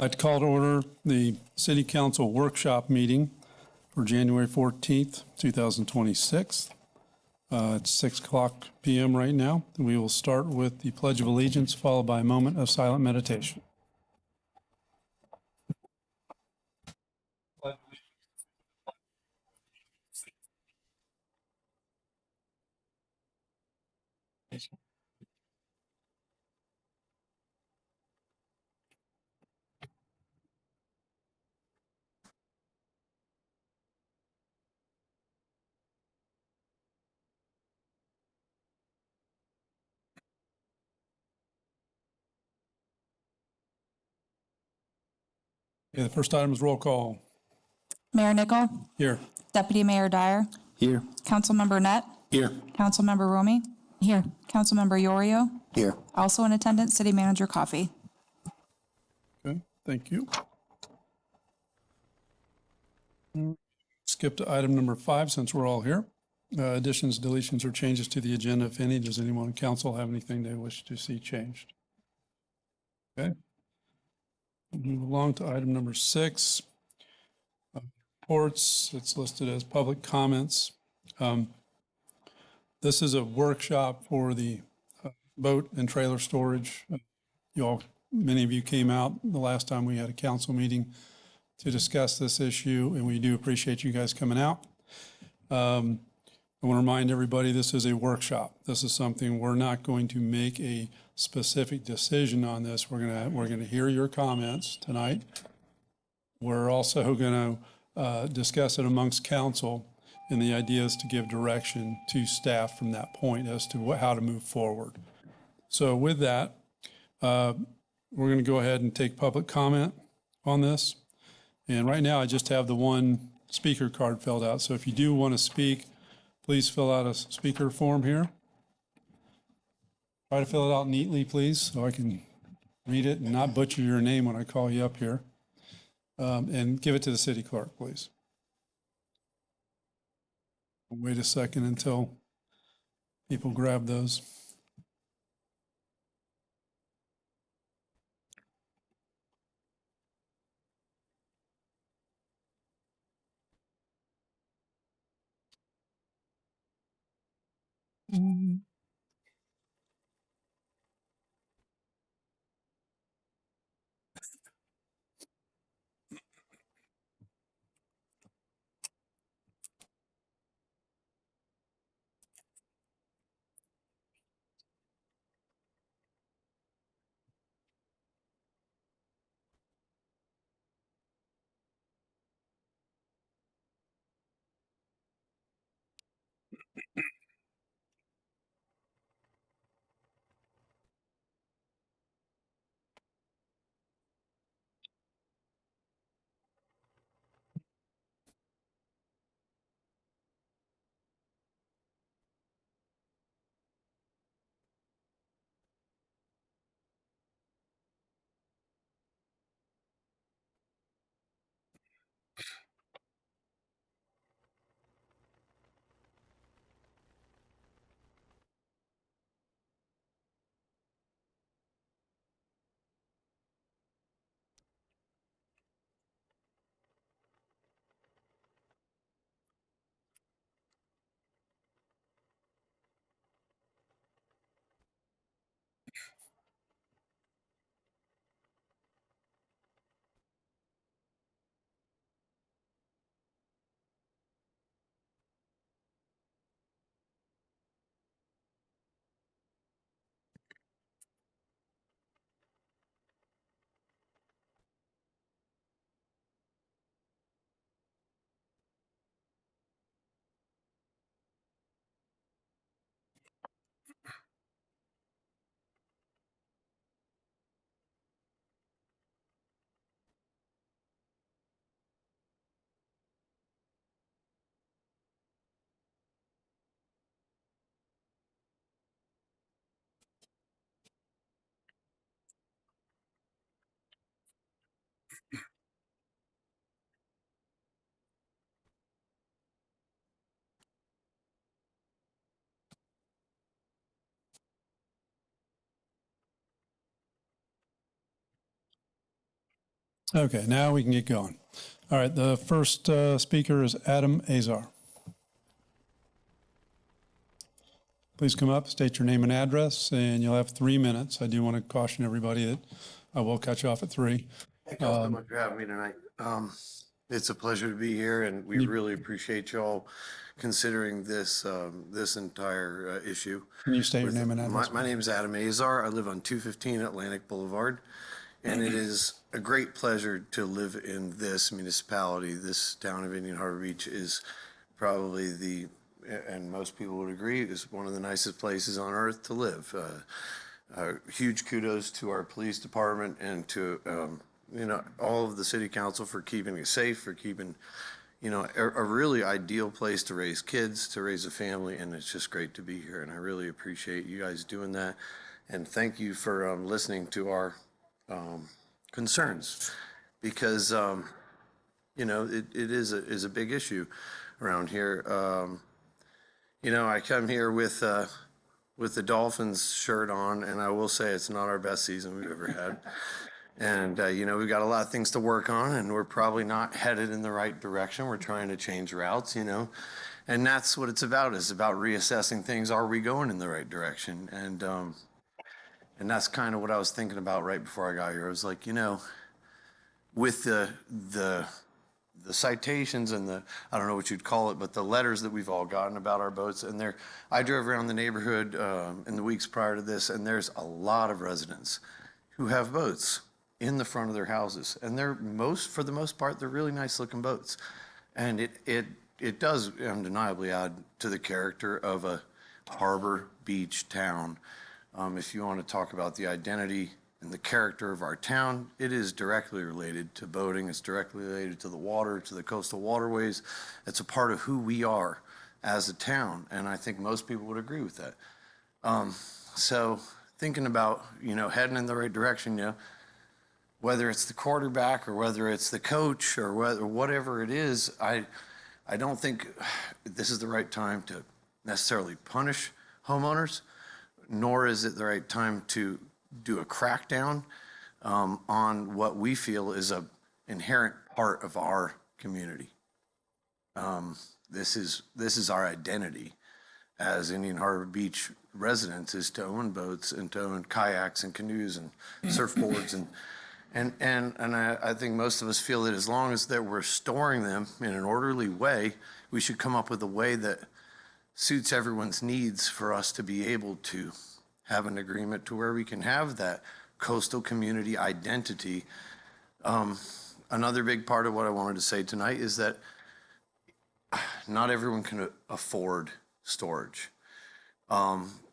I'd call to order the City Council Workshop meeting for January 14th, 2026. It's 6 p.m. right now. We will start with the Pledge of Allegiance, followed by a moment of silent meditation. Okay, the first item is roll call. Mayor Nickel, Here. Deputy Mayor Dyer, Here. Councilmember Net, Here. Councilmember Romy, here, Councilmember Yorio, Here. also in attendance, City Manager Coffey. Okay, thank you. Skip to item number 5 since we're all here. Additions, deletions, or changes to the agenda, if any. Does anyone in council have anything they wish to see changed? Okay. Move along to item number 6. Reports, it's listed as public comments. This is a workshop for the boat and trailer storage. Many of you came out the last time we had a council meeting to discuss this issue, and we do appreciate you guys coming out. I want to remind everybody this is a workshop. This is something we're not going to make a specific decision on this. We're gonna hear your comments tonight. We're also going to discuss it amongst council, and the idea is to give direction to staff from that point as to how to move forward. So with that, we're going to go ahead and take public comment on this. And right now, I just have the one speaker card filled out. So if you do want to speak, please fill out a speaker form here. Try to fill it out neatly, please, so I can read it and not butcher your name when I call you up here. And give it to the city clerk, please. Wait a second until people grab those. Okay, now we can get going. All right, the first speaker is Adam Azar. Please come up, state your name and address, and you'll have 3 minutes. I do want to caution everybody that I will cut you off at 3. Thank y'all so much for having me tonight. It's a pleasure to be here, and we really appreciate y'all considering this this entire issue. Can you state your name and address? My name is Adam Azar. I live on 215 Atlantic Boulevard, and it is a great pleasure to live in this municipality. This town of Indian Harbor Beach is probably and most people would agree, is one of the nicest places on earth to live. Huge kudos to our police department and to all of the city council for keeping it safe, for keeping a really ideal place to raise kids, to raise a family, and it's just great to be here. And I really appreciate you guys doing that, and thank you for listening to our concerns, because it is a big issue around here. I come here with the Dolphins shirt on, and I will say it's not our best season we've ever had. And, we've got a lot of things to work on, and we're probably not headed in the right direction. We're trying to change routes, and that's what it's about. It's about reassessing things. Are we going in the right direction? And that's kind of what I was thinking about right before I got here. I was like, with the citations and I don't know what you'd call it, but the letters that we've all gotten about our boats. And I drove around the neighborhood in the weeks prior to this, and there's a lot of residents who have boats in the front of their houses. And for the most part, they're really nice looking boats. And it does undeniably add to the character of a harbor beach town. If you want to talk about the identity and the character of our town, it is directly related to boating. It's directly related to the water, to the coastal waterways. It's a part of who we are as a town, and I think most people would agree with that. So thinking about, heading in the right direction, whether it's the quarterback or whether it's the coach or whatever it is, I don't think this is the right time to necessarily punish homeowners, nor is it the right time to do a crackdown on what we feel is an inherent part of our community. This is our identity as Indian Harbor Beach residents, is to own boats and to own kayaks and canoes and surfboards and I think most of us feel that as long as that we're storing them in an orderly way, we should come up with a way that suits everyone's needs for us to be able to have an agreement to where we can have that coastal community identity. Another big part of what I wanted to say tonight is that not everyone can afford storage.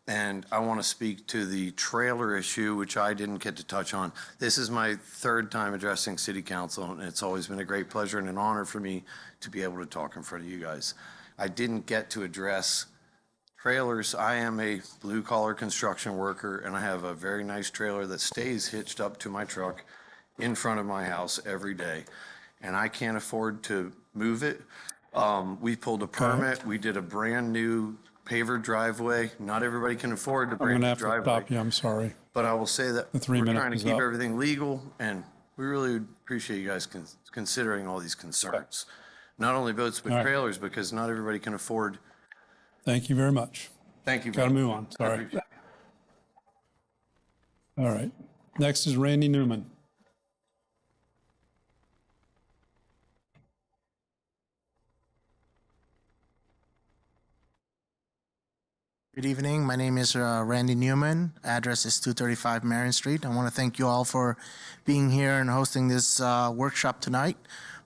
And I want to speak to the trailer issue, which I didn't get to touch on. This is my 3rd time addressing City Council, and it's always been a great pleasure and an honor for me to be able to talk in front of you guys. I didn't get to address trailers. I am a blue-collar construction worker, and I have a very nice trailer that stays hitched up to my truck in front of my house every day, and I can't afford to move it. We pulled a permit. We did a brand-new paver driveway. Not everybody can afford the I'm going to brand-new have to driveway. stop you, I'm sorry. But I will say that The 3 we're minute trying to is keep up. everything legal, and we really appreciate you guys considering all these concerns. Not only boats, but All right. trailers, because not everybody can afford. Thank you very much. Thank you. Got to very move much. on, I sorry. appreciate it. All right. Next is Randy Newman. Good evening. My name is Randy Newman. Address is 235 Marion Street. I want to thank you all for being here and hosting this workshop tonight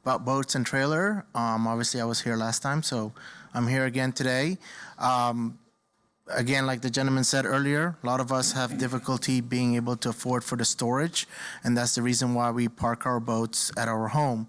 about boats and trailer. Obviously, I was here last time, so I'm here again today. Again, like the gentleman said earlier, a lot of us have difficulty being able to afford for the storage, and that's the reason why we park our boats at our home.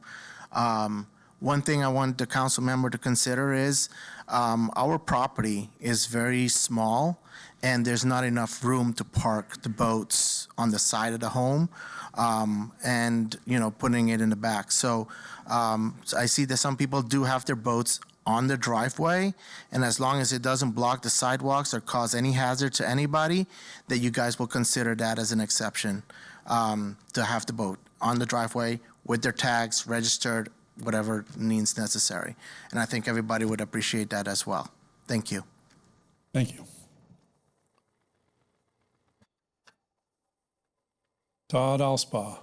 One thing I want the council member to consider is our property is very small, and there's not enough room to park the boats on the side of the home and, putting it in the back. So I see that some people do have their boats on the driveway, and as long as it doesn't block the sidewalks or cause any hazard to anybody, that you guys will consider that as an exception to have the boat on the driveway with their tags, registered, whatever means necessary. And I think everybody would appreciate that as well. Thank you. Thank you. Todd Alspaugh.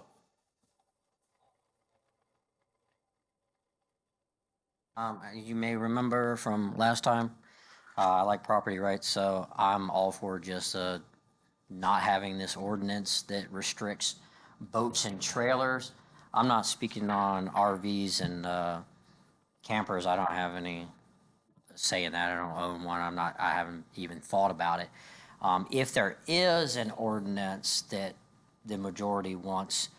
You may remember from last time, I like property rights, so I'm all for just not having this ordinance that restricts boats and trailers. I'm not speaking on RVs and campers. I don't have any say in that. I don't own one. I haven't even thought about it. If there is an ordinance that the majority wants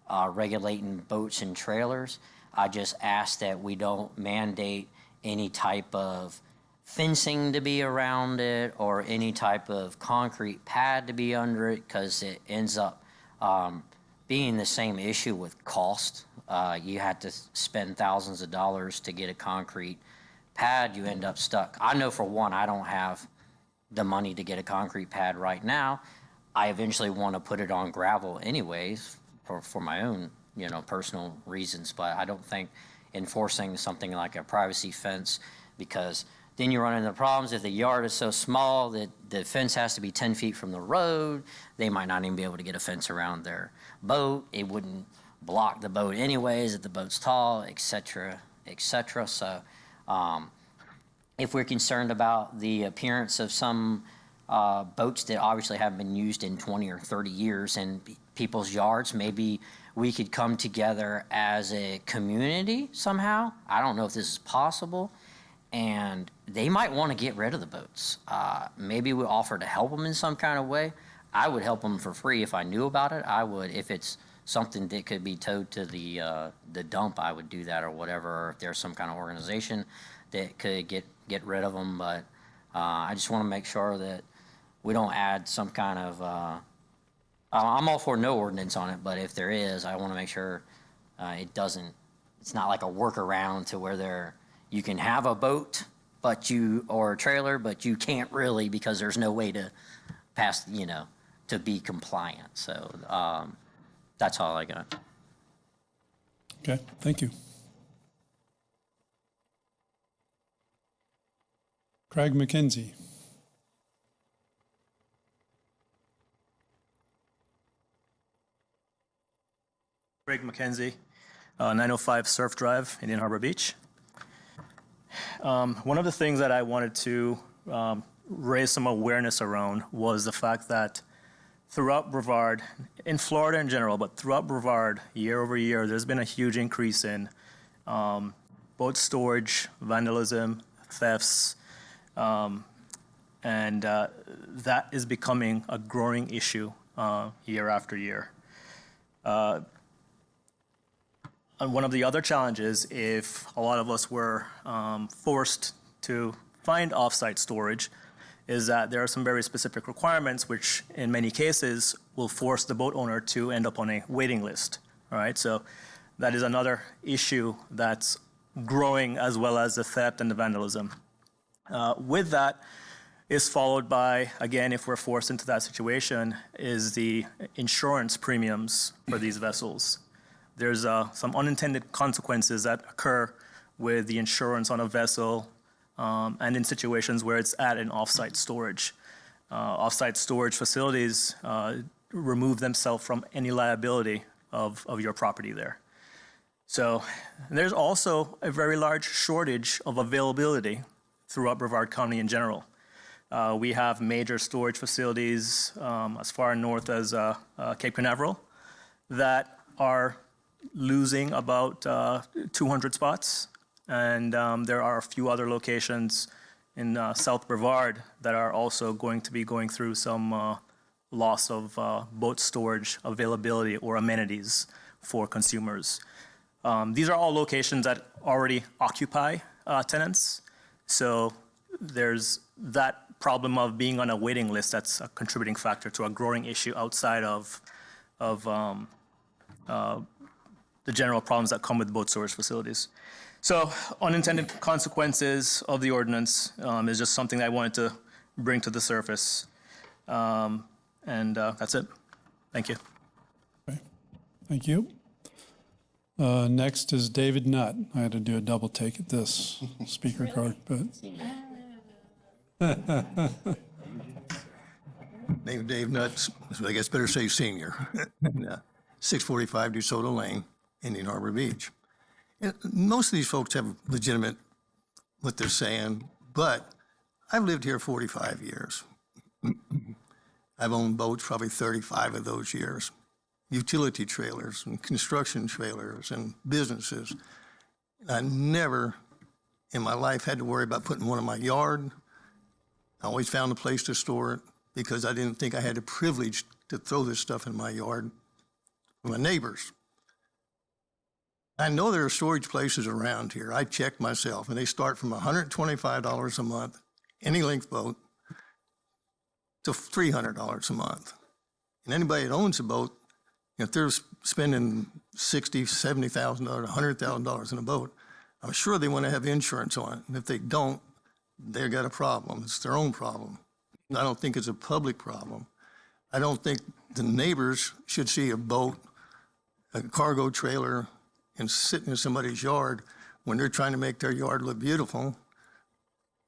regulating boats and trailers, I just ask that we don't mandate any type of fencing to be around it or any type of concrete pad to be under it, because it ends up being the same issue with cost. You had to spend thousands of dollars to get a concrete pad. You end up stuck. I know for one, I don't have the money to get a concrete pad right now. I eventually want to put it on gravel anyways for my own, personal reasons, but I don't think enforcing something like a privacy fence, because then you run into problems. If the yard is so small that the fence has to be 10 feet from the road, they might not even be able to get a fence around their boat. It wouldn't block the boat anyways if the boat's tall, et cetera, et cetera. So if we're concerned about the appearance of some boats that obviously haven't been used in 20 or 30 years in people's yards, maybe we could come together as a community somehow. I don't know if this is possible. And they might want to get rid of the boats. Maybe we offer to help them in some kind of way. I would help them for free if I knew about it. I would, if it's something that could be towed to the dump, I would do that or whatever. Or if there's some kind of organization that could get rid of them. But I just want to make sure that we don't add some kind of. I'm all for no ordinance on it, but if there is, I want to make sure it doesn't. It's not like a workaround to where you can have a boat, or a trailer, but you can't really because there's no way to pass, to be compliant. So that's all I got. Okay, thank you. Craig McKenzie. Craig McKenzie, 905 Surf Drive, Indian Harbor Beach. One of the things that I wanted to raise some awareness around was the fact that throughout Brevard, in Florida in general, but throughout Brevard, year over year, there's been a huge increase in boat storage, vandalism, thefts, and that is becoming a growing issue year after year. And one of the other challenges, if a lot of us were forced to find off-site storage, is that there are some very specific requirements which in many cases will force the boat owner to end up on a waiting list. All right, so that is another issue that's growing, as well as the theft and the vandalism. With that is followed by, again, if we're forced into that situation, is the insurance premiums for these vessels. There's some unintended consequences that occur with the insurance on a vessel and in situations where it's at an off-site storage. Off-site storage facilities remove themselves from any liability of your property there. So there's also a very large shortage of availability throughout Brevard County in general. We have major storage facilities as far north as Cape Canaveral that are losing about 200 spots. And there are a few other locations in South Brevard that are also going to be going through some loss of boat storage availability or amenities for consumers. These are all locations that already occupy tenants. So there's that problem of being on a waiting list that's a contributing factor to a growing issue outside of the general problems that come with boat storage facilities. So unintended consequences of the ordinance is just something I wanted to bring to the surface. And that's it. Thank you. Okay. Thank you. Next is David Nutt. I had to do a double take at this speaker card, but Name Dave Nutt, I guess better say senior. 645 DeSoto Lane, Indian Harbor Beach. And most of these folks have legitimate what they're saying, but I've lived here 45 years. I've owned boats probably 35 of those years, utility trailers and construction trailers and businesses. I never in my life had to worry about putting one in my yard. I always found a place to store it because I didn't think I had the privilege to throw this stuff in my yard with my neighbors. I know there are storage places around here. I checked myself, and they start from $125 a month, any length boat, to $300 a month. And anybody that owns a boat, if they're spending $60,000, $70,000, $100,000 in a boat, I'm sure they want to have insurance on it. And if they don't, they've got a problem. It's their own problem. I don't think it's a public problem. I don't think the neighbors should see a boat, a cargo trailer, and sitting in somebody's yard when they're trying to make their yard look beautiful.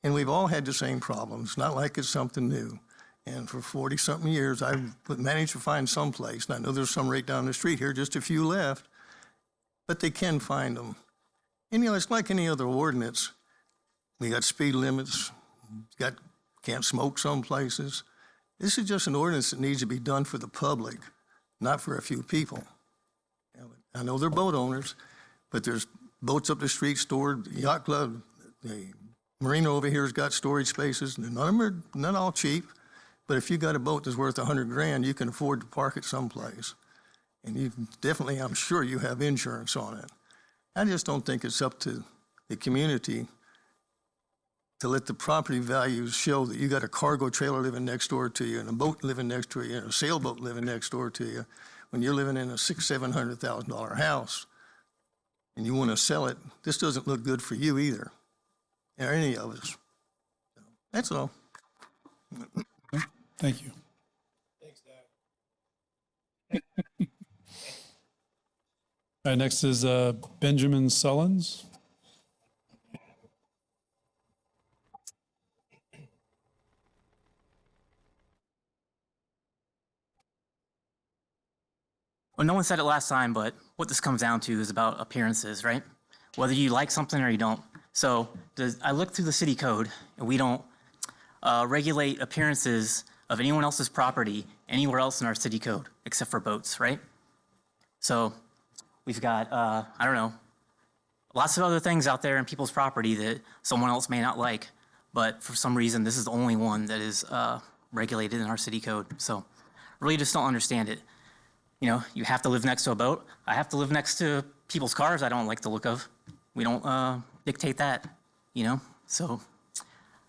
And we've all had the same problems. Not like it's something new. And for 40-something years, I've managed to find some place. And I know there's some right down the street here, just a few left, but they can find them. And, it's like any other ordinance. We got speed limits, can't smoke some places. This is just an ordinance that needs to be done for the public, not for a few people. I know they're boat owners, but there's boats up the street stored, the yacht club, the marina over here has got storage spaces. None of them are not all cheap, but if you got a boat that's worth $100,000, you can afford to park it someplace. And you definitely, I'm sure you have insurance on it. I just don't think it's up to the community to let the property values show that you got a cargo trailer living next door to you and a boat living next to you and a sailboat living next door to you when you're living in a $600,000-$700,000 house and you want to sell it. This doesn't look good for you either, or any of us. That's all. thank you. Thanks, Dad. All right, next is Benjamin Sullins. Well, no one said it last time, but what this comes down to is about appearances, right? Whether you like something or you don't. So I looked through the city code, and we don't regulate appearances of anyone else's property anywhere else in our city code, except for boats, right? So we've got, I don't know, lots of other things out there in people's property that someone else may not like, but for some reason, this is the only one that is regulated in our city code. So really just don't understand it. You have to live next to a boat. I have to live next to people's cars I don't like the look of. We don't dictate that, So,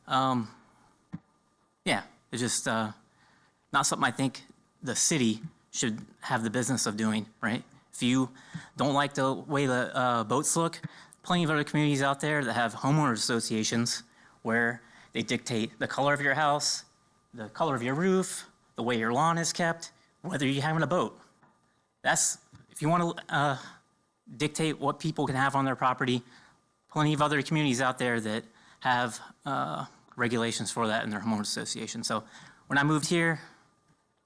yeah, it's just not something I think the city should have the business of doing, right? If you don't like the way the boats look, plenty of other communities out there that have homeowners associations where they dictate the color of your house, the color of your roof, the way your lawn is kept, whether you're having a boat. If you want to dictate what people can have on their property, plenty of other communities out there that have regulations for that in their homeowners association. So when I moved here,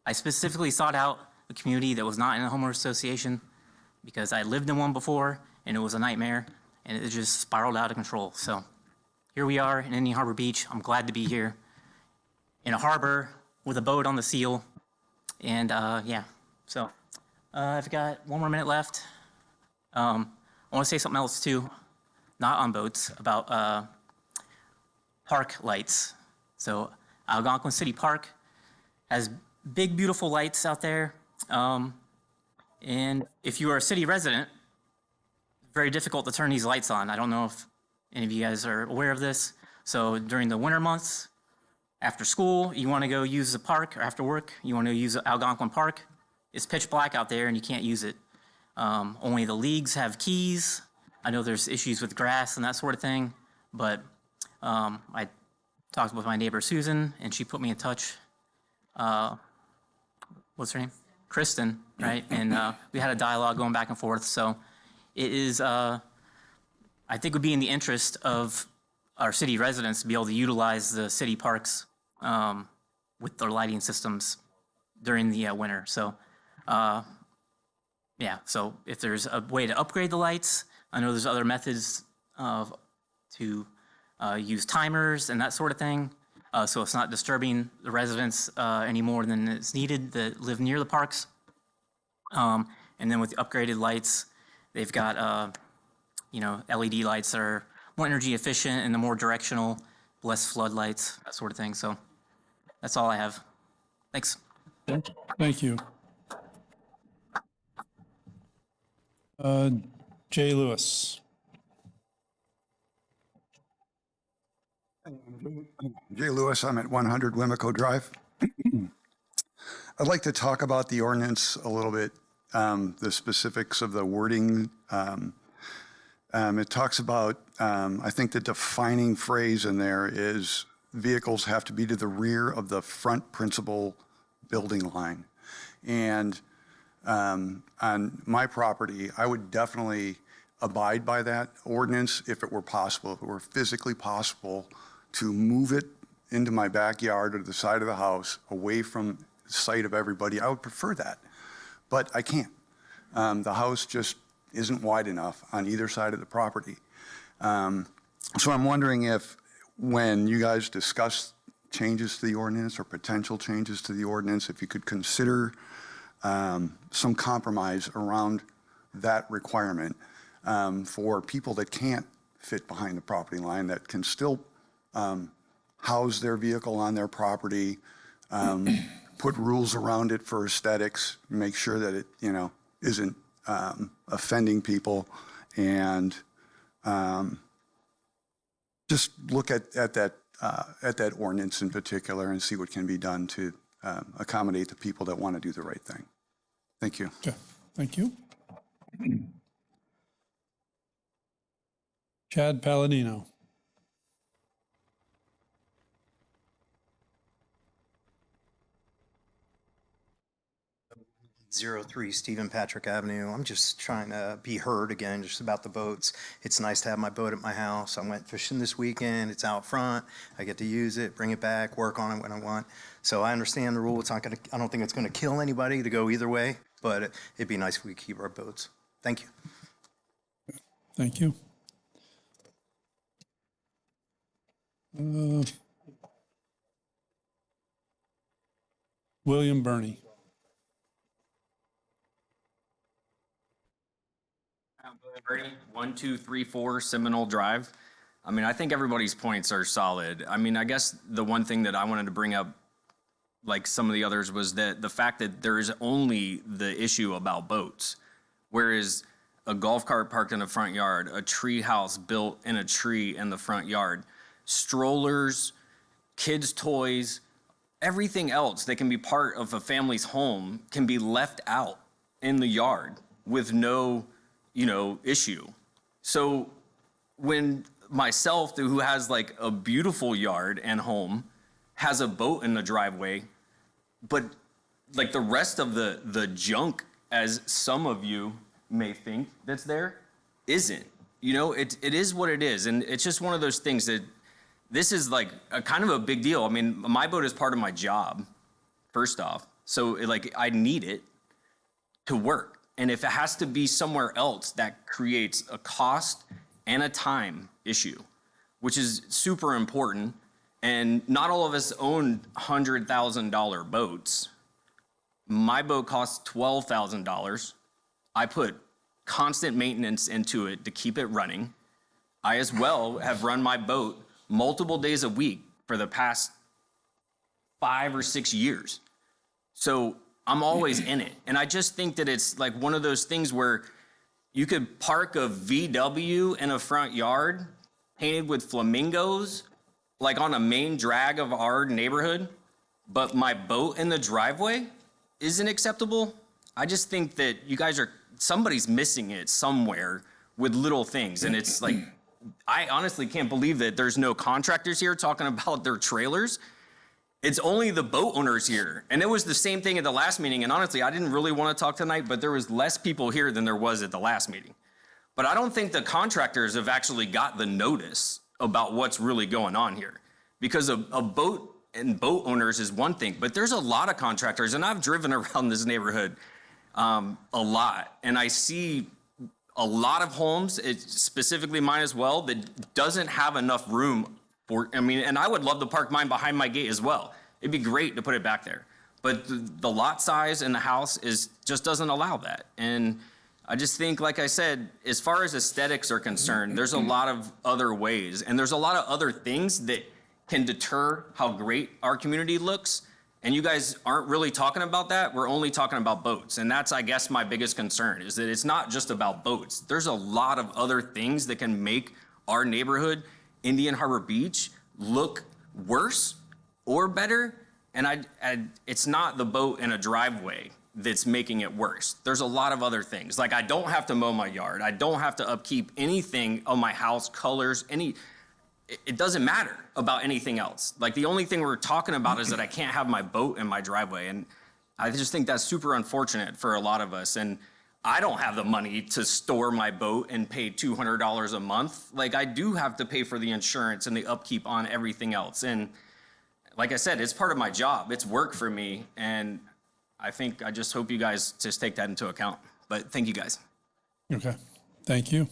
I specifically sought out a community that was not in a homeowners association because I lived in one before and it was a nightmare and it just spiraled out of control. So here we are in Indian Harbor Beach. I'm glad to be here in a harbor with a boat on the seal. And yeah, so. I've got 1 more minute left. I want to say something else too, not on boats, about park lights. So Algonquin City Park has big, beautiful lights out there. And if you are a city resident, it's very difficult to turn these lights on. I don't know if any of you guys are aware of this. So during the winter months, after school, you want to go use the park, or after work, you want to use Algonquin Park. It's pitch black out there and you can't use it. Only the leagues have keys. I know there's issues with grass and that sort of thing, but I talked with my neighbor Susan and she put me in touch. What's her name? Kristen, right? And we had a dialogue going back and forth. So it is, I think would be in the interest of our city residents to be able to utilize the city parks with their lighting systems during the winter. So, yeah, so if there's a way to upgrade the lights, I know there's other methods to use timers and that sort of thing. So it's not disturbing the residents any more than is needed that live near the parks. And then with the upgraded lights, they've got, LED lights that are more energy efficient and the more directional, less floodlights, that sort of thing. So that's all I have. Thanks. Thank you. Jay Lewis. Jay Lewis, I'm at 100 Wimico Drive. I'd like to talk about the ordinance a little bit, the specifics of the wording. It talks about, I think the defining phrase in there is vehicles have to be to the rear of the front principal building line. And on my property, I would definitely abide by that ordinance if it were possible, if it were physically possible to move it into my backyard or the side of the house away from the sight of everybody. I would prefer that, but I can't. The house just isn't wide enough on either side of the property. So I'm wondering if when you guys discuss changes to the ordinance or potential changes to the ordinance, if you could consider some compromise around that requirement for people that can't fit behind the property line, that can still house their vehicle on their property, put rules around it for aesthetics, make sure that it, isn't offending people, and just look at that ordinance in particular and see what can be done to accommodate the people that want to do the right thing. Thank you. Okay, thank you. Chad Palladino. #03 Stephen Patrick Avenue. I'm just trying to be heard again, just about the boats. It's nice to have my boat at my house. I went fishing this weekend. It's out front. I get to use it, bring it back, work on it when I want. So I understand the rule. It's not going to, I don't think it's going to kill anybody to go either way, but it'd be nice if we keep our boats. Thank you. Thank you. William Burney. 1234 Seminole Drive. I mean, I think everybody's points are solid. I mean, I guess the one thing that I wanted to bring up, like some of the others, was that the fact that there is only the issue about boats, whereas a golf cart parked in the front yard, a tree house built in a tree in the front yard, strollers, kids' toys, everything else that can be part of a family's home can be left out in the yard with no issue. So when myself, who has like a beautiful yard and home, has a boat in the driveway, but like the rest of the junk, as some of you may think that's there, isn't. It is what it is. And it's just one of those things that this is like a kind of a big deal. I mean, my boat is part of my job, first off. So I need it to work. And if it has to be somewhere else, that creates a cost and a time issue, which is super important. And not all of us own $100,000 boats. My boat costs $12,000. I put constant maintenance into it to keep it running. I as well have run my boat multiple days a week for the past 5 or 6 years. So I'm always in it. And I just think that it's like one of those things where you could park a VW in a front yard painted with flamingos, like on a main drag of our neighborhood, but my boat in the driveway isn't acceptable. I just think that you guys somebody's missing it somewhere with little things. And it's like, I honestly can't believe that there's no contractors here talking about their trailers. It's only the boat owners here. And it was the same thing at the last meeting. And honestly, I didn't really want to talk tonight, but there was less people here than there was at the last meeting. but I don't think the contractors have actually got the notice about what's really going on here. Because a boat and boat owners is one thing, but there's a lot of contractors, and I've driven around this neighborhood a lot, and I see a lot of homes, specifically mine as well, that doesn't have enough room for, I mean, and I would love to park mine behind my gate as well. It'd be great to put it back there. But the lot size in the house just doesn't allow that. And I just think, like I said, as far as aesthetics are concerned, there's a lot of other ways, and there's a lot of other things that can deter how great our community looks. And you guys aren't really talking about that. We're only talking about boats. And that's, I guess, my biggest concern is that it's not just about boats. There's a lot of other things that can make our neighborhood, Indian Harbor Beach, look worse or better. And it's not the boat in a driveway that's making it worse. There's a lot of other things. Like, I don't have to mow my yard. I don't have to upkeep anything on my house, colors, it doesn't matter about anything else. Like, the only thing we're talking about is that I can't have my boat in my driveway. And I just think that's super unfortunate for a lot of us. And I don't have the money to store my boat and pay $200 a month. Like, I do have to pay for the insurance and the upkeep on everything else. And like I said, it's part of my job. It's work for me. And I just hope you guys just take that into account. But thank you guys. Okay, thank you.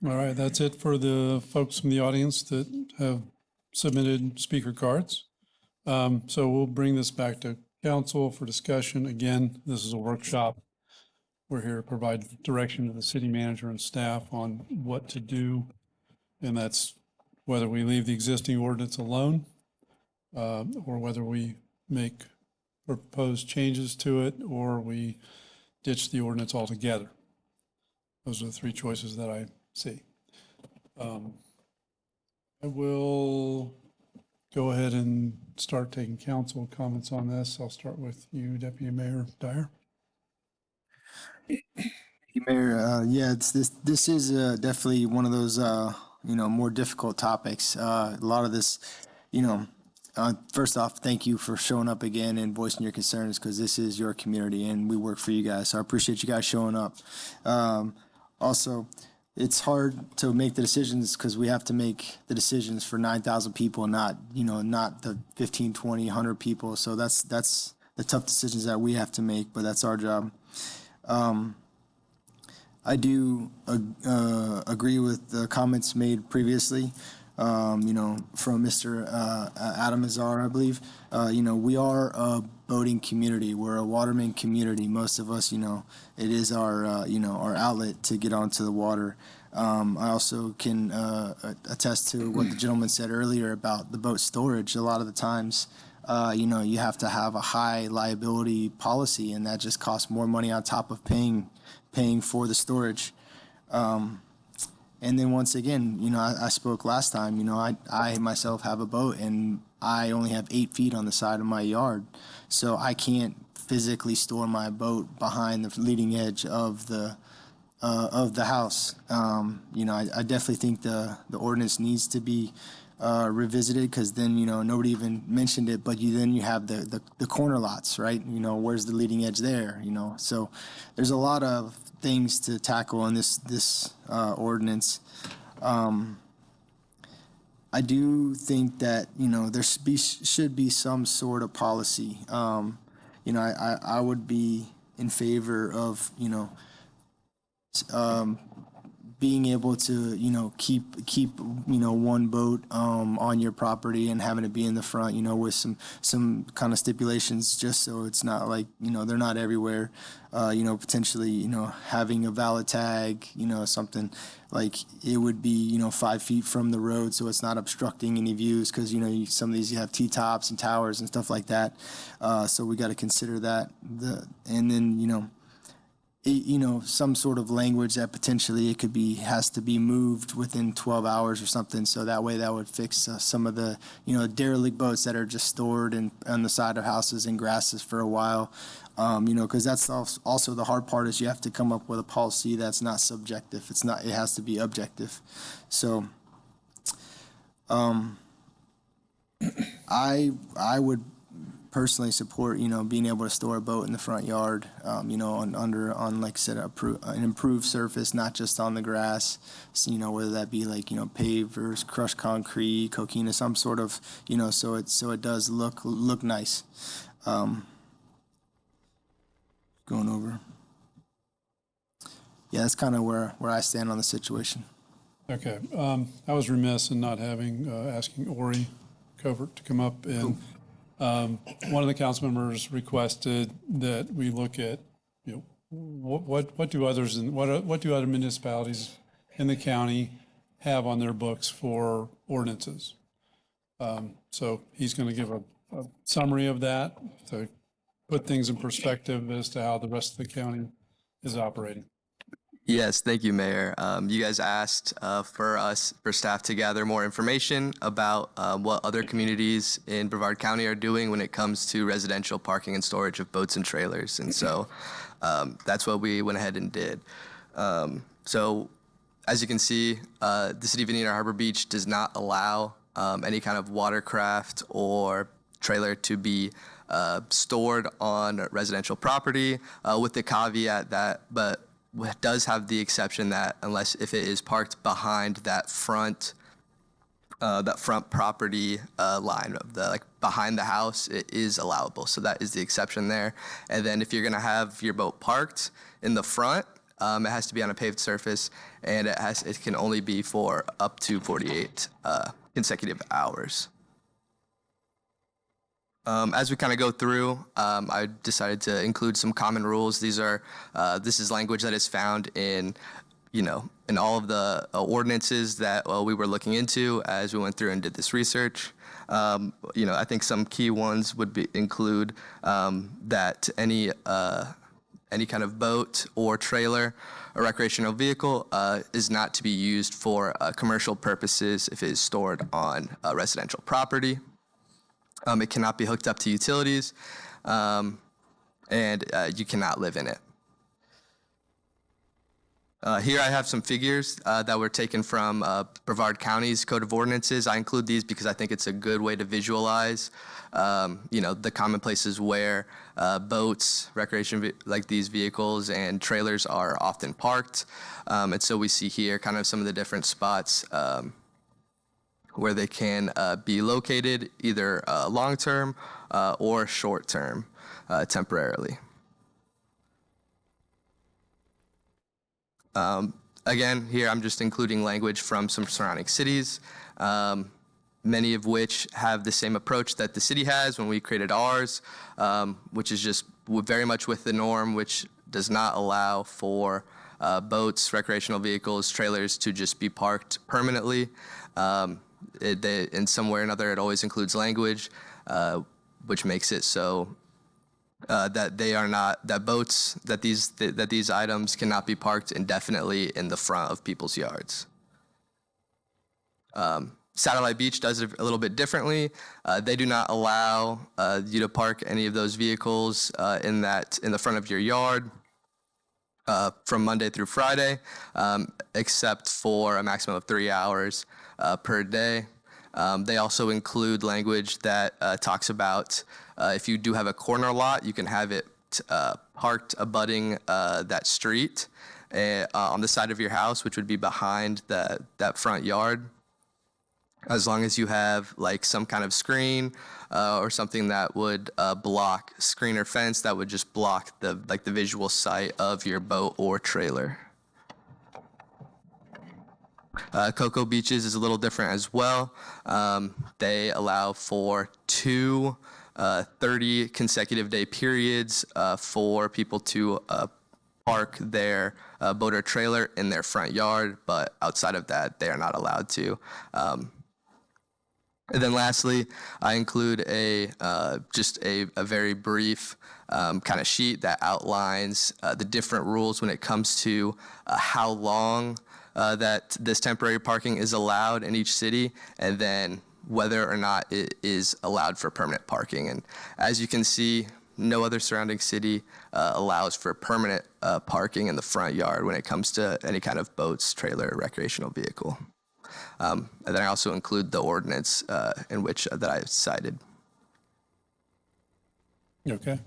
All right, that's it for the folks from the audience that have submitted speaker cards. So we'll bring this back to council for discussion. Again, this is a workshop. We're here to provide direction to the city manager and staff on what to do. And that's whether we leave the existing ordinance alone or whether we make proposed changes to it or we ditch the ordinance altogether. Those are the three choices that I see. I will go ahead and start taking council comments on this. I'll start with you, Deputy Mayor Dyer. Mayor, yeah, this is definitely one of those more difficult topics. A lot of this, first off, thank you for showing up again and voicing your concerns, because this is your community and we work for you guys. So I appreciate you guys showing up. Also, it's hard to make the decisions because we have to make the decisions for 9,000 people, not the 15, 20, 100 people. So that's the tough decisions that we have to make, but that's our job. I do agree with the comments made previously, from Mr. Adam Azar, I believe. We are a boating community. We're a waterman community. Most of us, it is our, our outlet to get onto the water. I also can attest to what the gentleman said earlier about the boat storage. A lot of the times, you have to have a high liability policy, and that just costs more money on top of paying for the storage. And then once again, I spoke last time, I myself have a boat and I only have 8 feet on the side of my yard. So I can't physically store my boat behind the leading edge of the house. I definitely think the ordinance needs to be revisited, because then, nobody even mentioned it, but you have the corner lots, right? Where's the leading edge there? So there's a lot of things to tackle in this ordinance. I do think that, there should be some sort of policy. I would be in favor of, being able to, keep one boat on your property and having it be in the front, with some kind of stipulations, just so it's not like, they're not everywhere. Potentially, having a valid tag, something like it would be, 5 feet from the road, so it's not obstructing any views, because, some of these you have T-tops and towers and stuff like that. So we got to consider that. And then, some sort of language that potentially has to be moved within 12 hours or something. So that way that would fix some of the, derelict boats that are just stored on the side of houses and grasses for a while. Because that's also the hard part, is you have to come up with a policy that's not subjective. It has to be objective. So, I would personally support, being able to store a boat in the front yard, on like I said, an improved surface, not just on the grass, so, whether that be like, pavers, crushed concrete, coquina, some sort of, so it does look nice. Going over. Yeah, that's kind of where I stand on the situation. Okay. I was remiss in not asking Ori Covert to come up, and one of the council members requested that we look at, what do other municipalities in the county have on their books for ordinances? So he's going to give a summary of that to put things in perspective as to how the rest of the county is operating. Yes, thank you, Mayor. You guys asked for staff to gather more information about what other communities in Brevard County are doing when it comes to residential parking and storage of boats and trailers. And so that's what we went ahead and did. So as you can see, the City of Indiana Harbor Beach does not allow any kind of watercraft or trailer to be stored on residential property, with the caveat that, but does have the exception that if it is parked behind that front property line of behind the house, it is allowable. So that is the exception there. And then if you're gonna have your boat parked in the front, it has to be on a paved surface, and it can only be for up to 48 consecutive hours. As we kind of go through, I decided to include some common rules. This is language that is found in all of the ordinances that we were looking into as we went through and did this research. I think some key ones would include that any kind of boat or trailer or recreational vehicle is not to be used for commercial purposes if it is stored on residential property. It cannot be hooked up to utilities, and you cannot live in it. Here I have some figures that were taken from Brevard County's Code of Ordinances. I include these because I think it's a good way to visualize, the common places where boats, like these vehicles and trailers are often parked. And so we see here kind of some of the different spots where they can be located, either long-term or short-term, temporarily. Again, here I'm just including language from some surrounding cities, many of which have the same approach that the city has when we created ours, which is just very much with the norm, which does not allow for boats, recreational vehicles, trailers to just be parked permanently. In some way or another, it always includes language, which makes it so that these items cannot be parked indefinitely in the front of people's yards. Satellite Beach does it a little bit differently. They do not allow you to park any of those vehicles in the front of your yard from Monday through Friday, except for a maximum of 3 hours per day. They also include language that talks about if you do have a corner lot, you can have it parked abutting that street on the side of your house, which would be behind that front yard, as long as you have like some kind of screen or something that would screen or fence that would just block the visual sight of your boat or trailer. Cocoa Beaches is a little different as well. They allow for 2 30 consecutive day periods for people to park their boat or trailer in their front yard, but outside of that, they are not allowed to. And then lastly, I include just a very brief kind of sheet that outlines the different rules when it comes to how long that this temporary parking is allowed in each city, and then whether or not it is allowed for permanent parking. And as you can see, no other surrounding city allows for permanent parking in the front yard when it comes to any kind of boats, trailer, or recreational vehicle. And then I also include the ordinance in which that I cited. You okay?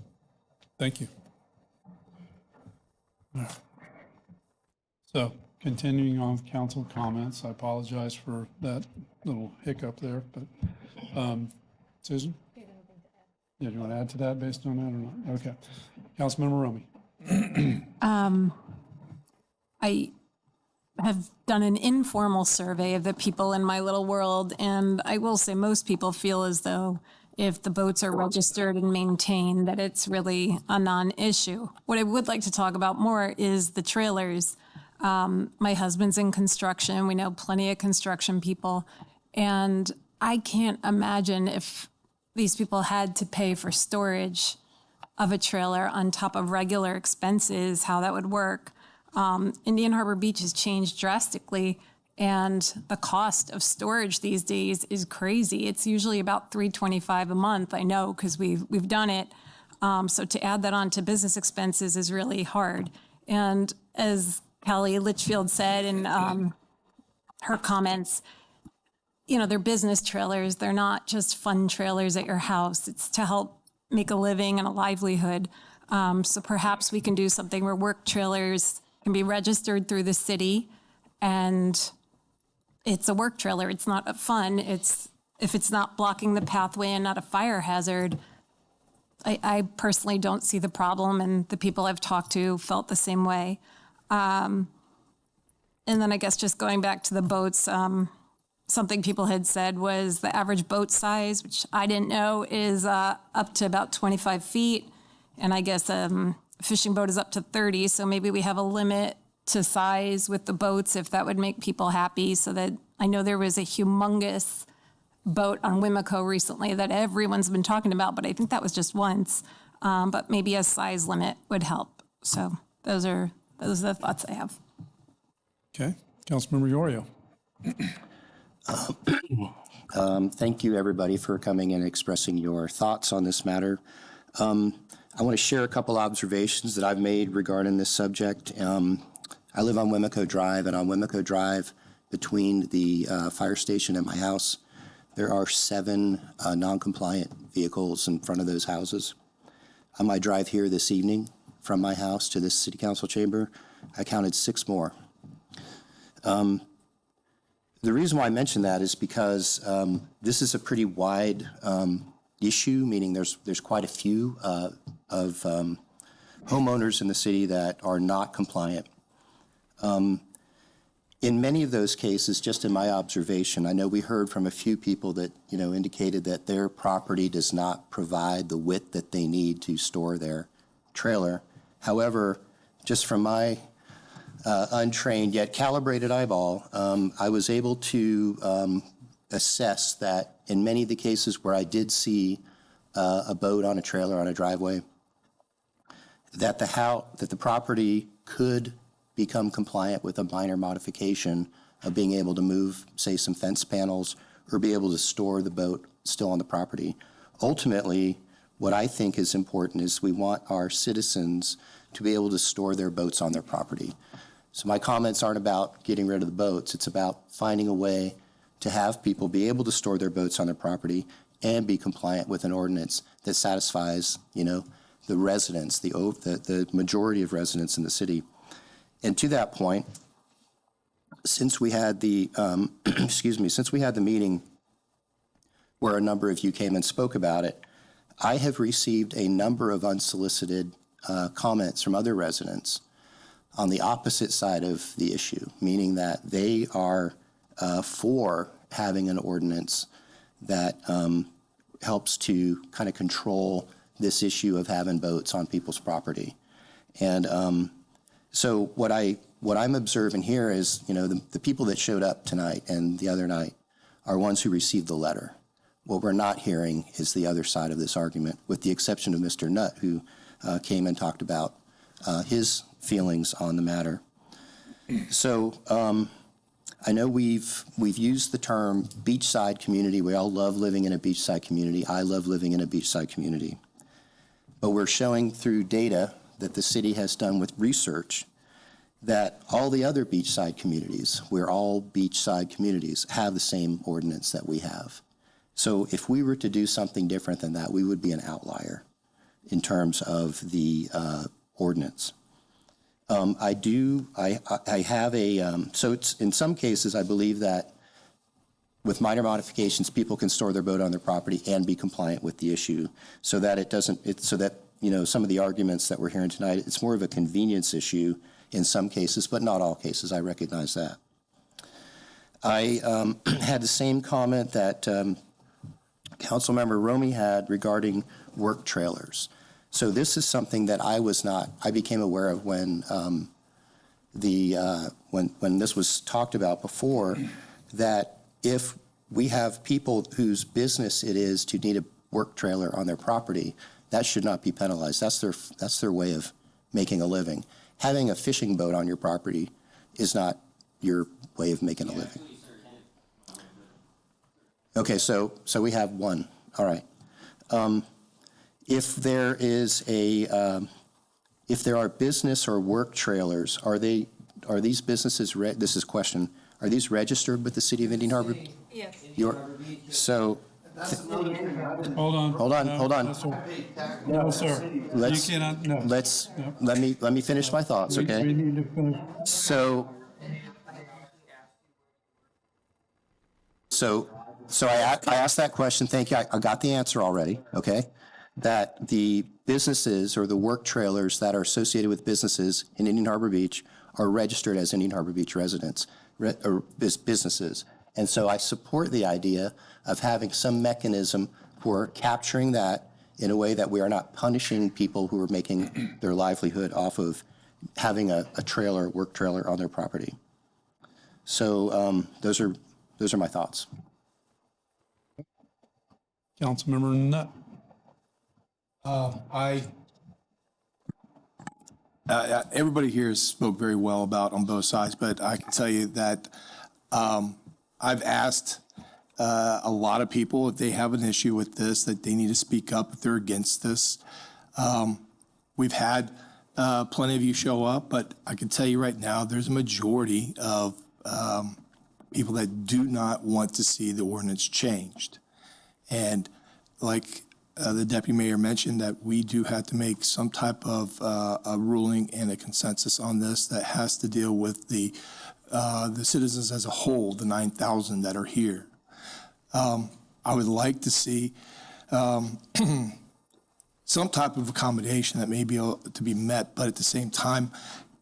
Thank you. All right. So continuing on with council comments, I apologize for that little hiccup there, but Susan? Yeah, do you want to add to that based on that or not? Okay. Councilmember Romy. I have done an informal survey of the people in my little world, and I will say most people feel as though if the boats are registered and maintained, that it's really a non-issue. What I would like to talk about more is the trailers. My husband's in construction. We know plenty of construction people, and I can't imagine if these people had to pay for storage of a trailer on top of regular expenses, how that would work. Indian Harbor Beach has changed drastically, and the cost of storage these days is crazy. It's usually about $325 a month. I know because we've done it. So to add that on to business expenses is really hard. And as Kelly Litchfield said in her comments, you know, they're business trailers. They're not just fun trailers at your house. It's to help make a living and a livelihood. So perhaps we can do something where work trailers can be registered through the city, and it's a work trailer. It's not a fun. If it's not blocking the pathway and not a fire hazard, I personally don't see the problem, and the people I've talked to felt the same way. And then I guess just going back to the boats, something people had said was the average boat size, which I didn't know, is up to about 25 feet. And I guess a fishing boat is up to 30. So maybe we have a limit to size with the boats, if that would make people happy. So that I know there was a humongous boat on Wimico recently that everyone's been talking about, but I think that was just once. But maybe a size limit would help. So those are the thoughts I have. Okay. Councilmember Yorio. Thank you, everybody, for coming and expressing your thoughts on this matter. I want to share a couple observations that I've made regarding this subject. I live on Wimico Drive, and on Wimico Drive, between the fire station and my house, there are 7 non-compliant vehicles in front of those houses. On my drive here this evening, from my house to this city council chamber, I counted 6 more. The reason why I mention that is because this is a pretty wide issue, meaning there's quite a few of homeowners in the city that are not compliant. In many of those cases, just in my observation, I know we heard from a few people that, you know, indicated that their property does not provide the width that they need to store their trailer. However, just from my untrained yet calibrated eyeball, I was able to assess that in many of the cases where I did see a boat on a trailer on a driveway, that the property could become compliant with a minor modification of being able to move, say, some fence panels or be able to store the boat still on the property. Ultimately, what I think is important is we want our citizens to be able to store their boats on their property. So my comments aren't about getting rid of the boats. It's about finding a way to have people be able to store their boats on their property and be compliant with an ordinance that satisfies, you know, the residents, the majority of residents in the city. And to that point, since we had the, since we had the meeting where a number of you came and spoke about it, I have received a number of unsolicited comments from other residents on the opposite side of the issue, meaning that they are for having an ordinance that helps to kind of control this issue of having boats on people's property. And so what I'm observing here is, you know, the people that showed up tonight and the other night are ones who received the letter. What we're not hearing is the other side of this argument, with the exception of Mr. Nutt, who came and talked about his feelings on the matter. So I know we've used the term beachside community. We all love living in a beachside community. I love living in a beachside community. But we're showing through data that the city has done with research that all the other beachside communities, we're all beachside communities, have the same ordinance that we have. So if we were to do something different than that, we would be an outlier. in terms of the ordinance. I have so it's, in some cases, I believe that with minor modifications, people can store their boat on their property and be compliant with the issue, so that it doesn't, so that, some of the arguments that we're hearing tonight, it's more of a convenience issue in some cases, but not all cases. I recognize that. I had the same comment that Councilmember Romy had regarding work trailers. So this is something that I became aware of when when this was talked about before, that if we have people whose business it is to need a work trailer on their property, that should not be penalized. That's their way of making a living. Having a fishing boat on your property is not your way of making a living. Okay, so we have one. All right. If there is if there are business or work trailers, are these businesses, this is a question, are these registered with the City of Indian Harbor? Yes. Hold on. Hold on. No, sir. No, sir. You cannot, no. Let me finish my thoughts, okay? We need to finish. So I asked that question. Thank you. I got the answer already, okay? That the businesses or the work trailers that are associated with businesses in Indian Harbor Beach are registered as Indian Harbor Beach residents, or businesses. And so I support the idea of having some mechanism for capturing that in a way that we are not punishing people who are making their livelihood off of having a work trailer on their property. So those are my thoughts. Councilmember Nutt. Everybody here spoke very well about on both sides, but I can tell you that I've asked a lot of people if they have an issue with this, that they need to speak up if they're against this. We've had plenty of you show up, but I can tell you right now, there's a majority of people that do not want to see the ordinance changed. And like the deputy mayor mentioned, that we do have to make some type of a ruling and a consensus on this that has to deal with the citizens as a whole, the 9,000 that are here. I would like to see some type of accommodation that may be able to be met, but at the same time,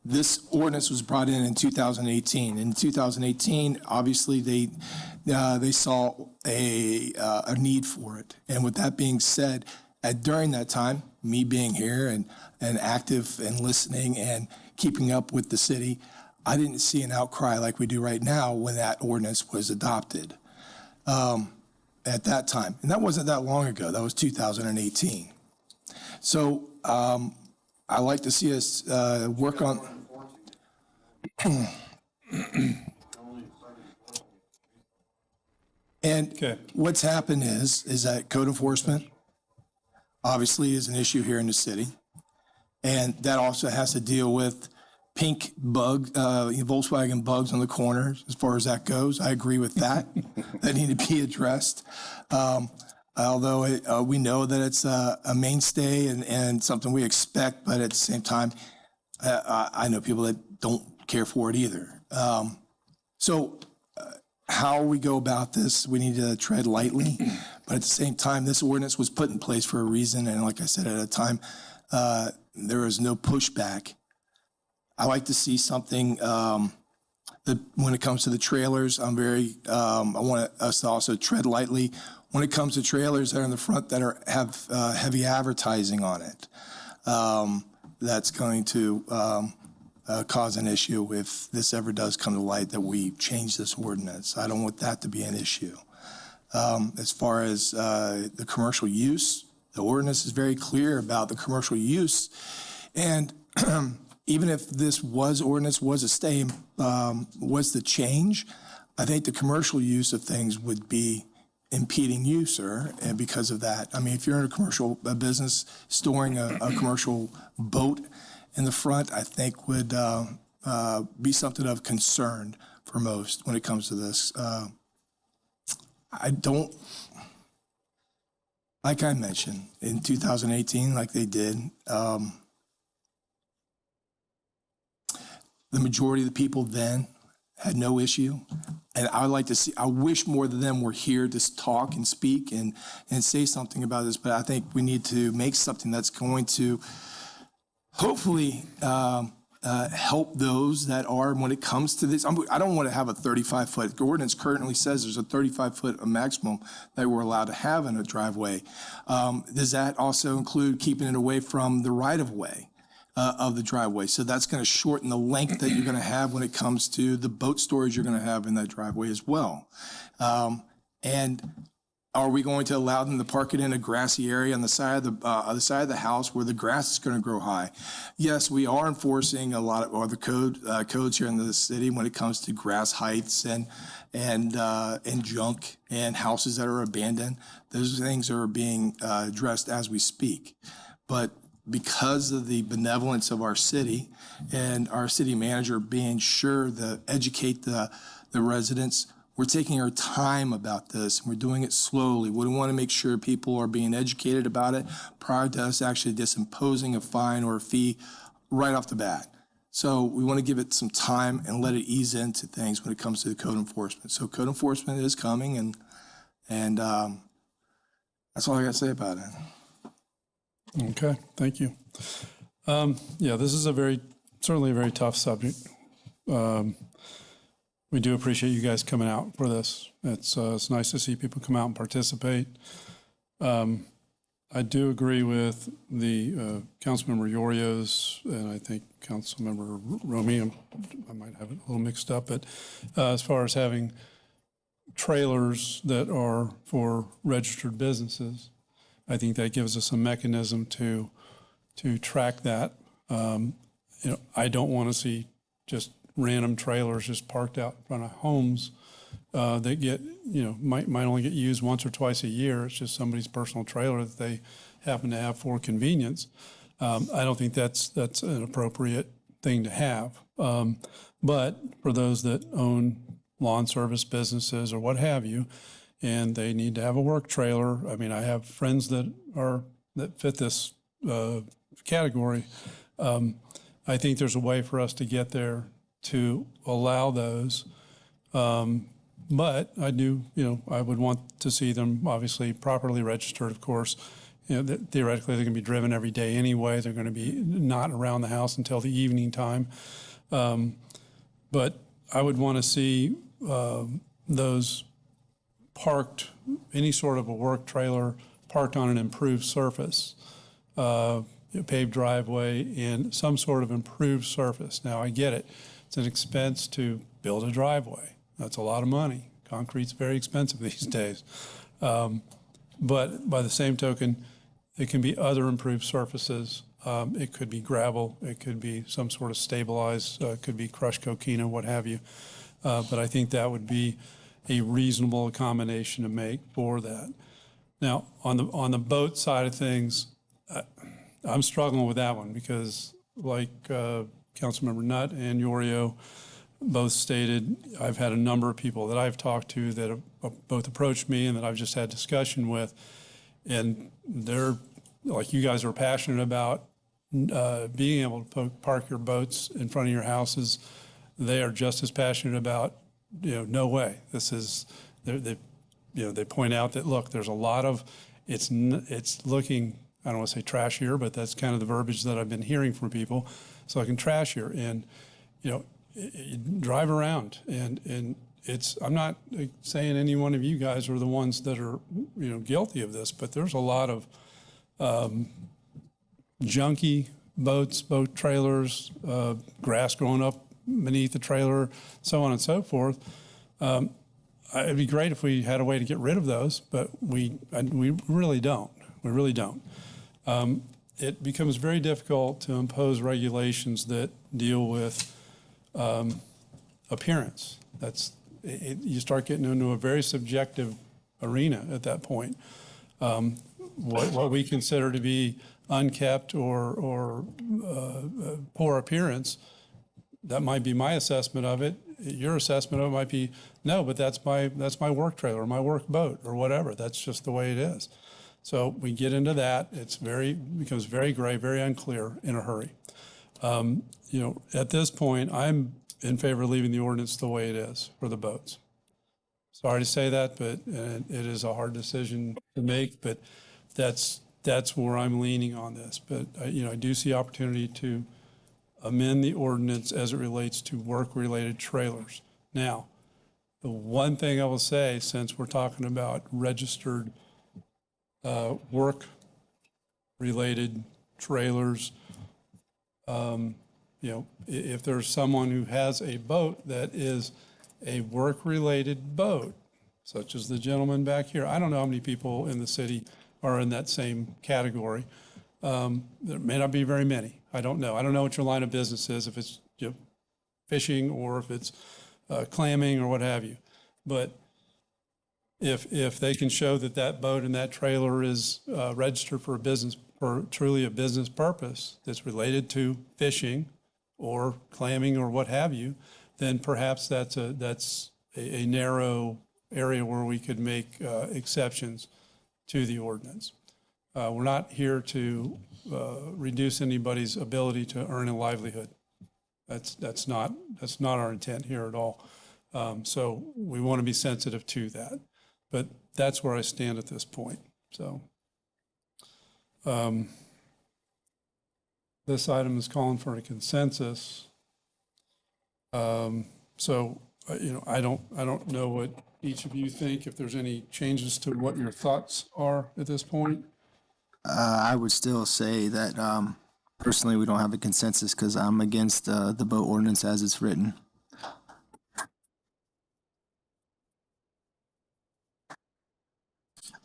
this ordinance was brought in 2018. In 2018, obviously, they saw a need for it. And with that being said, during that time, me being here and active and listening and keeping up with the city, I didn't see an outcry like we do right now when that ordinance was adopted at that time. And that wasn't that long ago. That was 2018. So I like to see us work on. And what's happened is that code enforcement obviously is an issue here in the city. And that also has to deal with pink Volkswagen bugs on the corners. As far as that goes, I agree with that. That need to be addressed. Although we know that it's a mainstay and something we expect, but at the same time, I know people that don't care for it either. So how we go about this, we need to tread lightly, but at the same time, this ordinance was put in place for a reason, and like I said, at a time, there was no pushback. I like to see something that when it comes to the trailers, I want us to also tread lightly when it comes to trailers that are in the front that have heavy advertising on it. That's going to cause an issue if this ever does come to light that we change this ordinance. I don't want that to be an issue. As far as the commercial use, the ordinance is very clear about the commercial use. And even if this ordinance was a stay, was the change, I think the commercial use of things would be impeding use, sir, and because of that. I mean, if you're in a commercial business storing a commercial boat in the front, I think would be something of concern for most when it comes to this. Like I mentioned, in 2018, like they did, the majority of the people then had no issue. And I would like to see, I wish more of them were here to talk and speak and say something about this, but I think we need to make something that's going to hopefully help those that are, when it comes to this. I don't want to have a 35-foot, the ordinance currently says there's a 35-foot maximum that we're allowed to have in a driveway. Does that also include keeping it away from the right-of-way of the driveway? So that's going to shorten the length that you're going to have when it comes to the boat storage you're going to have in that driveway as well. And are we going to allow them to park it in a grassy area on the side of the house where the grass is going to grow high? Yes, we are enforcing a lot of other codes here in the city when it comes to grass heights and junk and houses that are abandoned. Those things are being addressed as we speak. But because of the benevolence of our city and our city manager being sure to educate the residents, we're taking our time about this. We're doing it slowly. We want to make sure people are being educated about it prior to us actually just imposing a fine or a fee right off the bat. So we want to give it some time and let it ease into things when it comes to the code enforcement. So code enforcement is coming, and that's all I got to say about it. Okay, thank you. Yeah, this is certainly a very tough subject. We do appreciate you guys coming out for this. It's nice to see people come out and participate. I do agree with the Councilmember Yorio's, and I think Councilmember Romy, I might have it a little mixed up, but as far as having trailers that are for registered businesses, I think that gives us a mechanism to track that. I don't want to see just random trailers just parked out in front of homes that get, might only get used once or twice a year. It's just somebody's personal trailer that they happen to have for convenience. I don't think that's an appropriate thing to have. But for those that own lawn service businesses or what have you, and they need to have a work trailer. I mean, I have friends that fit this category. I think there's a way for us to get there to allow those. But I do, I would want to see them obviously properly registered, of course. Theoretically, they're going to be driven every day anyway. They're going to be not around the house until the evening time. But I would want to see those parked, any sort of a work trailer parked on an improved surface, paved driveway and some sort of improved surface. Now, I get it. It's an expense to build a driveway. That's a lot of money. Concrete's very expensive these days. But by the same token, it can be other improved surfaces. It could be gravel. It could be some sort of stabilized, it could be crushed coquina, what have you. But I think that would be a reasonable accommodation to make for that. Now, on the boat side of things, I'm struggling with that one because, like Councilmember Nutt and Yorio both stated, I've had a number of people that I've talked to that have both approached me and that I've just had discussion with, and they're, like you guys are passionate about being able to park your boats in front of your houses. They are just as passionate about, no way. This is, they point out that, look, there's a lot of, it's looking, I don't want to say trashier, but that's kind of the verbiage that I've been hearing from people. So I can trashier and, you drive around and it's, I'm not saying any one of you guys are the ones that are, guilty of this, but there's a lot of junky boats, boat trailers, grass growing up beneath the trailer, so on and so forth. It'd be great if we had a way to get rid of those, but we really don't. We really don't. It becomes very difficult to impose regulations that deal with appearance. You start getting into a very subjective arena at that point. What we consider to be unkept or poor appearance, that might be my assessment of it. Your assessment of it might be, no, but that's my work trailer or my work boat or whatever. That's just the way it is. So we get into that, becomes very gray, very unclear in a hurry. At this point, I'm in favor of leaving the ordinance the way it is for the boats. Sorry to say that, but it is a hard decision to make, but that's where I'm leaning on this. But, I do see opportunity to amend the ordinance as it relates to work-related trailers. Now, the one thing I will say, since we're talking about registered work-related trailers, if there's someone who has a boat that is a work-related boat, such as the gentleman back here, I don't know how many people in the city are in that same category. There may not be very many. I don't know. I don't know what your line of business is, if it's fishing or if it's clamming or what have you. But if they can show that that boat and that trailer is registered for truly a business purpose that's related to fishing or clamming or what have you, then perhaps that's a narrow area where we could make exceptions to the ordinance. We're not here to reduce anybody's ability to earn a livelihood. That's not our intent here at all. So we want to be sensitive to that. But that's where I stand at this point. So this item is calling for a consensus. So I don't know what each of you think, if there's any changes to what your thoughts are at this point. I would still say that personally we don't have a consensus because I'm against the boat ordinance as it's written.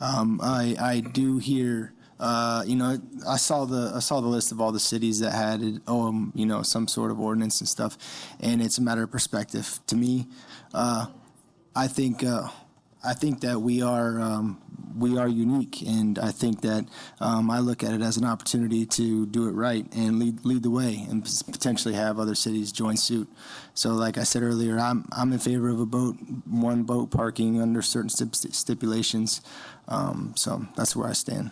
I do hear, I saw the list of all the cities that had, some sort of ordinance and stuff, and it's a matter of perspective. To me, I think that we are unique, and I think that I look at it as an opportunity to do it right and lead the way, and potentially have other cities join suit. So, like I said earlier, I'm in favor of one boat parking under certain stipulations. So that's where I stand.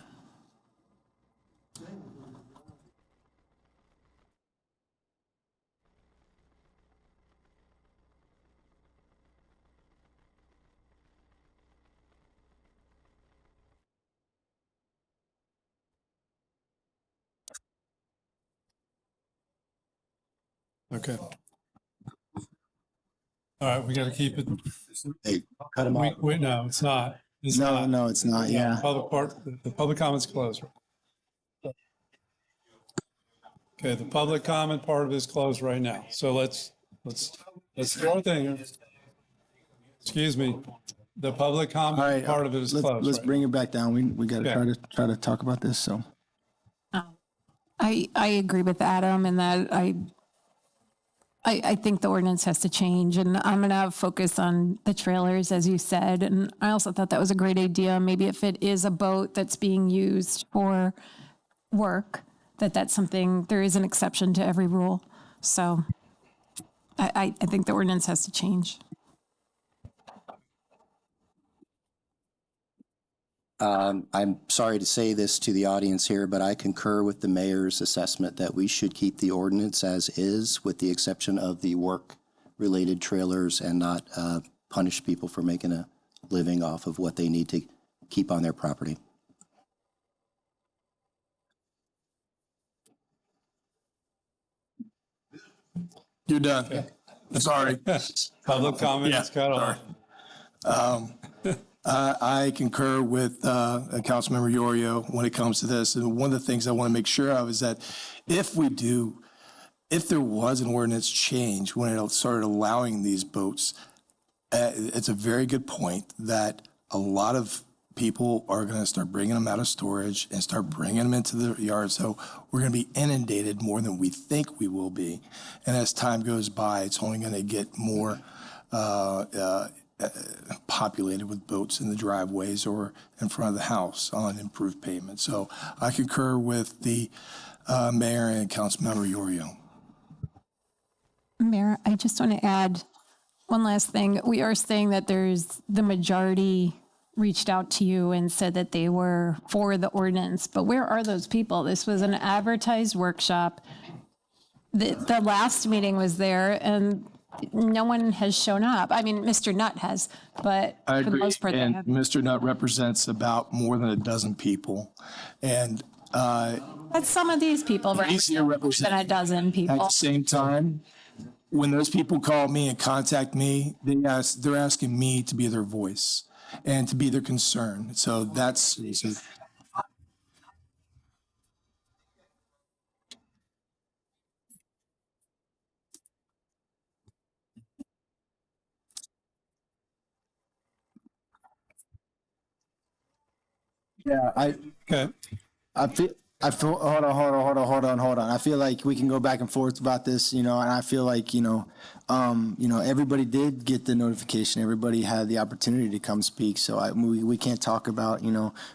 Okay. All right, we got to keep it. Hey, cut him off. Wait, no, it's not. It's not. No, it's not. Yeah. The public comment's closed. Okay, the public comment part of it is closed right now. So let's throw a thing here. Excuse me. The public comment part of it is closed. Let's right bring it back down. We got to try to talk about this. So. I agree with Adam in that I think the ordinance has to change, and I'm going to focus on the trailers, as you said. And I also thought that was a great idea. Maybe if it is a boat that's being used for work, that's something, there is an exception to every rule. So I think the ordinance has to change. I'm sorry to say this to the audience here, but I concur with the mayor's assessment that we should keep the ordinance as is, with the exception of the work-related trailers, and not punish people for making a living off of what they need to keep on their property. You're done. Okay. Sorry. Public comment is cut off. I concur with Councilmember Yorio when it comes to this. And one of the things I want to make sure of is that if there was an ordinance change when it started allowing these boats, it's a very good point that a lot of people are going to start bringing them out of storage and start bringing them into the yard. So we're going to be inundated more than we think we will be. And as time goes by, it's only going to get more populated with boats in the driveways or in front of the house on improved pavement. So I concur with the mayor and Councilmember Yorio. Mayor, I just want to add one last thing. We are saying that there's the majority reached out to you and said that they were for the ordinance, but where are those people? This was an advertised workshop. The last meeting was there and no one has shown up. I mean, Mr. Nutt has, but I for the agree. most part, they And haven't. Mr. Nutt represents about more than a dozen people. And But some of these people He's here represent a dozen at people. the same time, when those people call me and contact me, they're asking me to be their voice and to be their concern. So that's. Yeah, I feel, hold on. I feel like we can go back and forth about this, and I feel like, everybody did get the notification. Everybody had the opportunity to come speak. So we can't talk about,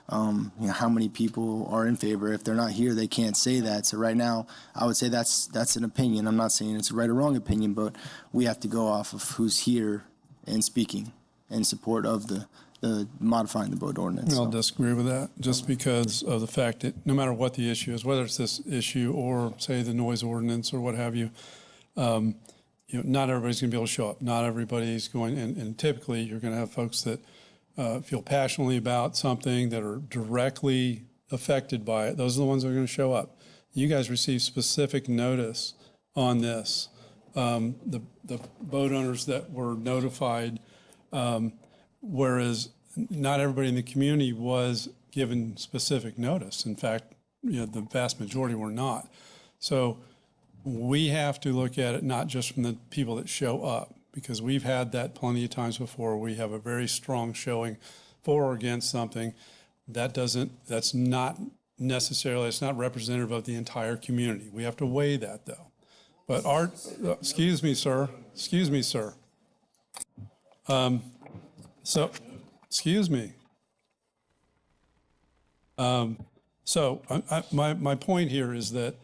how many people are in favor. If they're not here, they can't say that. So right now, I would say that's an opinion. I'm not saying it's a right or wrong opinion, but we have to go off of who's here and speaking in support of the modifying the boat ordinance. I'll disagree with that, just because of the fact that no matter what the issue is, whether it's this issue or say the noise ordinance or what have you, not everybody's going to be able to show up. Not everybody's going, and typically you're going to have folks that feel passionately about something, that are directly affected by it. Those are the ones that are going to show up. You guys received specific notice on this. The boat owners that were notified, whereas not everybody in the community was given specific notice. In fact, the vast majority were not. So we have to look at it not just from the people that show up, because we've had that plenty of times before. We have a very strong showing for or against something. That's not necessarily, it's not representative of the entire community. We have to weigh that though. But excuse me, sir. So, excuse me. My point here is that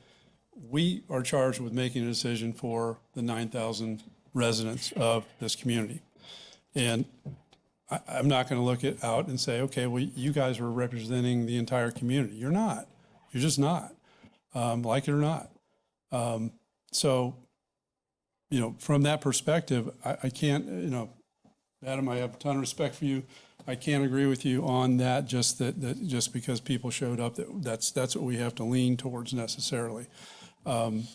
we are charged with making a decision for the 9,000 residents of this community. And I'm not going to look out and say, okay, well, you guys are representing the entire community. You're not. You're just not, like it or not. From that perspective, I can't, Adam, I have a ton of respect for you. I can't agree with you on that, just just because people showed up, that's what we have to lean towards necessarily. That's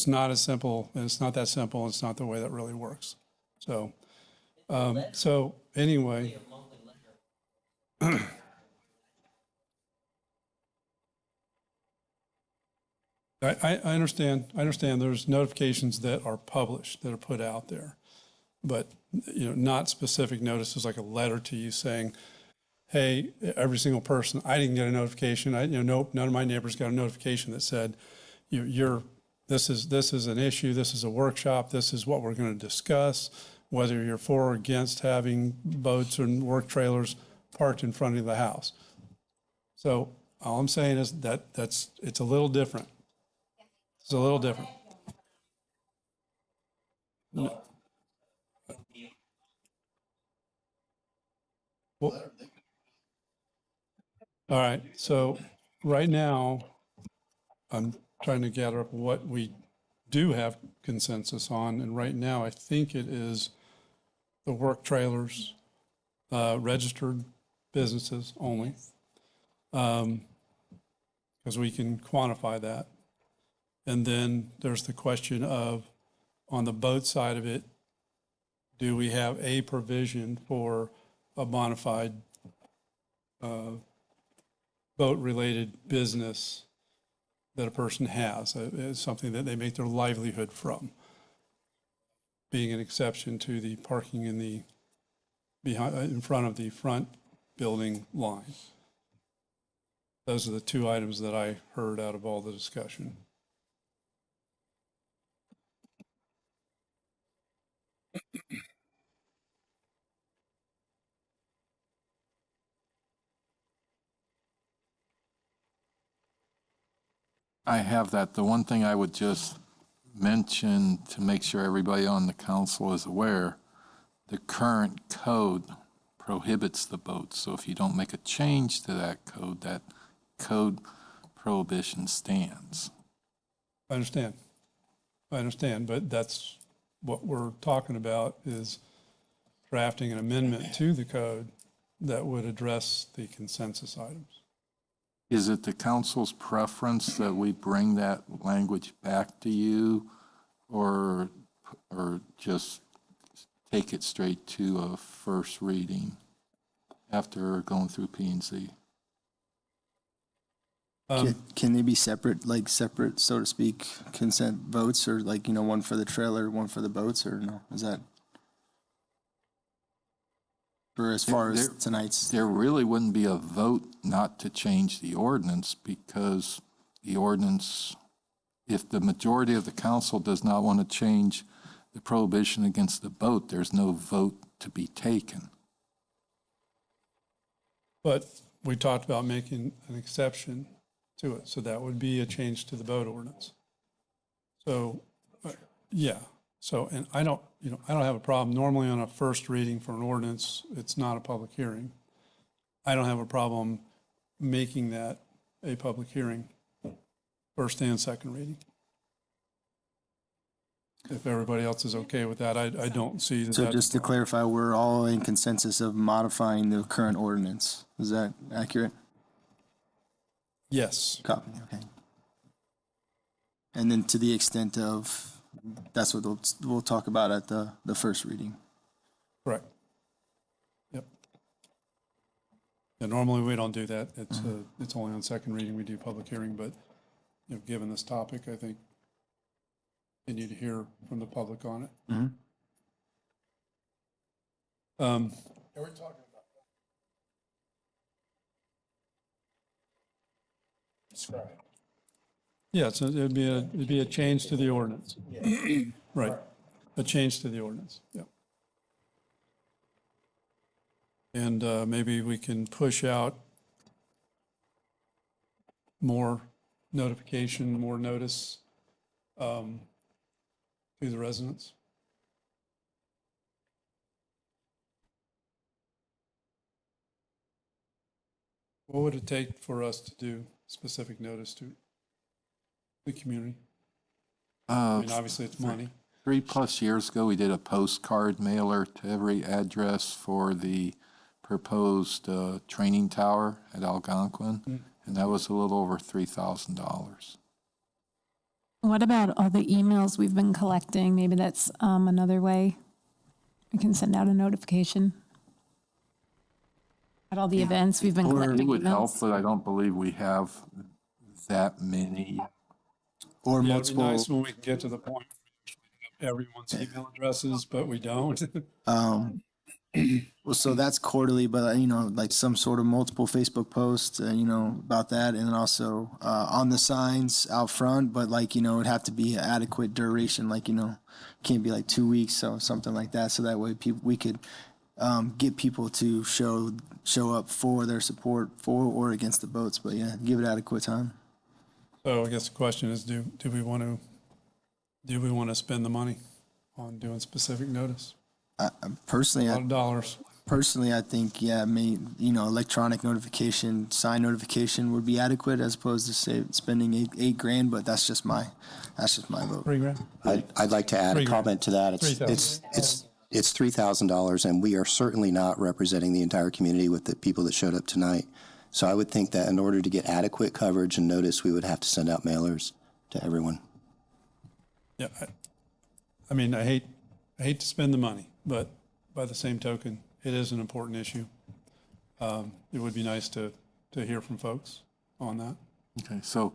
not as simple, and it's not that simple, and it's not the way that really works. So anyway. I understand. There's notifications that are published, that are put out there. But, not specific notices like a letter to you saying, hey, every single person, I didn't get a notification. Nope, none of my neighbors got a notification that said, this is an issue, this is a workshop, this is what we're going to discuss, whether you're for or against having boats and work trailers parked in front of the house. So all I'm saying is it's a little different. It's a little different. No. Well, all right, so right now, I'm trying to gather up what we do have consensus on, and right now, I think it is the work trailers, registered businesses only, because we can quantify that. And then there's the question of, on the boat side of it, do we have a provision for a bona fide boat-related business that a person has, something that they make their livelihood from, being an exception to the parking in front of the front building line. Those are the two items that I heard out of all the discussion. I have that. The one thing I would just mention to make sure everybody on the council is aware, the current code prohibits the boats. So if you don't make a change to that code prohibition stands. I understand, but that's what we're talking about, is drafting an amendment to the code that would address the consensus items. Is it the council's preference that we bring that language back to you, or just take it straight to a first reading after going through P and Z? Can they be separate, so to speak, consent votes, or one for the trailer, one for the boats, or no? Is that, or as far as tonight's? There really wouldn't be a vote not to change the ordinance, because the ordinance, if the majority of the council does not want to change the prohibition against the boat, there's no vote to be taken. But we talked about making an exception to it, so that would be a change to the boat ordinance. So, yeah. So, and I don't have a problem. Normally on a first reading for an ordinance, it's not a public hearing. I don't have a problem making that a public hearing, first and second reading. If everybody else is okay with that, I don't see that. So just to clarify, we're all in consensus of modifying the current ordinance. Is that accurate? Yes. Copy, okay. And then to the extent of, that's what we'll talk about at the first reading. Correct. Yep. Yeah, normally we don't do that. It's only on second reading we do public hearing, but given this topic, I think you need to hear from the public on it. Mm-hmm. Are we talking about describe? Yeah, so it'd be a change to the ordinance. Right. A change to the ordinance. Yeah. And maybe we can push out more notification, more notice to the residents. What would it take for us to do specific notice to the community? I mean, obviously it's money. 3+ years ago, we did a postcard mailer to every address for the proposed training tower at Algonquin, and that was a little over $3,000. What about all the emails we've been collecting? Maybe that's another way we can send out a notification at all the events we've been collecting. It would help, emails. but I don't believe we have that many. Or Yeah, multiple. it'd be nice when we can get to the point where we actually have everyone's email addresses, but we don't. Well, so that's quarterly, but like some sort of multiple Facebook posts, about that, and then also on the signs out front. But it'd have to be adequate duration, can't be like 2 weeks, so something like that. So that way, we could get people to show up for their support for or against the boats. But yeah, give it adequate time. So I guess the question is, do we want to spend the money on doing specific notice? Personally, A lot of dollars. Personally, I think, electronic notification, sign notification would be adequate as opposed to spending $8 grand, but that's just my vote. $3,000. I'd like to add a $3,000. comment to that. It's $3,000, and we are certainly not representing the entire community with the people that showed up tonight. So I would think that in order to get adequate coverage and notice, we would have to send out mailers to everyone. Yeah, I mean, I hate to spend the money, but by the same token, it is an important issue. It would be nice to hear from folks on that. Okay, so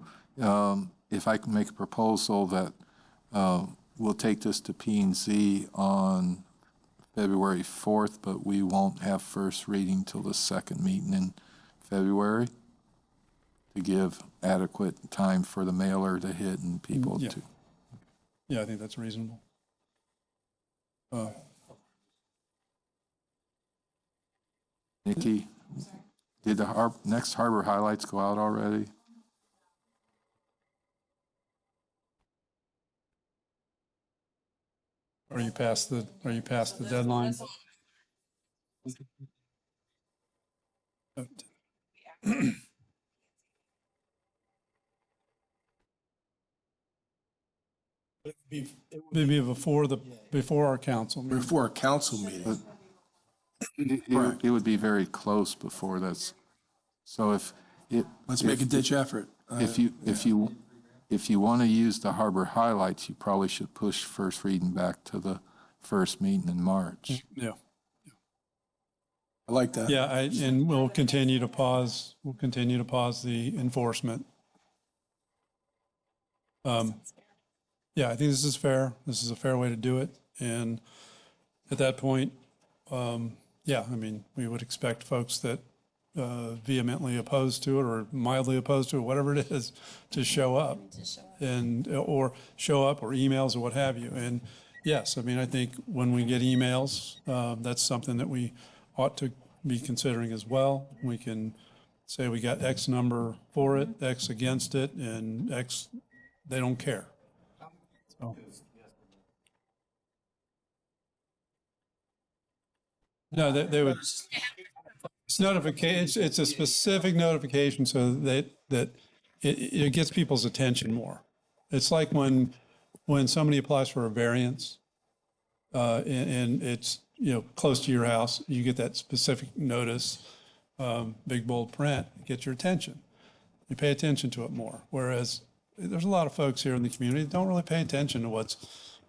if I can make a proposal that we'll take this to P&Z on February 4th, but we won't have first reading till the second meeting in February, to give adequate time for the mailer to hit and people to. Yeah, I think that's reasonable. Nikki, did the next harbor highlights go out already? Are you past the deadline? Maybe before our council meeting. Before a council meeting. It would be very close before that's, so if. Let's make a ditch effort. If you want to use the harbor highlights, you probably should push first reading back to the first meeting in March. Yeah. I like that. Yeah, and we'll continue to pause the enforcement. Yeah, I think this is fair. This is a fair way to do it. And at that point, yeah, I mean, we would expect folks that vehemently opposed to it or mildly opposed to it, whatever it is, to show up. Or show up or emails or what have you. And yes, I mean, I think when we get emails, that's something that we ought to be considering as well. We can say we got X number for it, X against it, and X, they don't care. So. No, they would, it's notification, it's a specific notification so that it gets people's attention more. It's like when somebody applies for a variance, and it's, close to your house, you get that specific notice, big bold print, it gets your attention. You pay attention to it more. Whereas there's a lot of folks here in the community that don't really pay attention to what's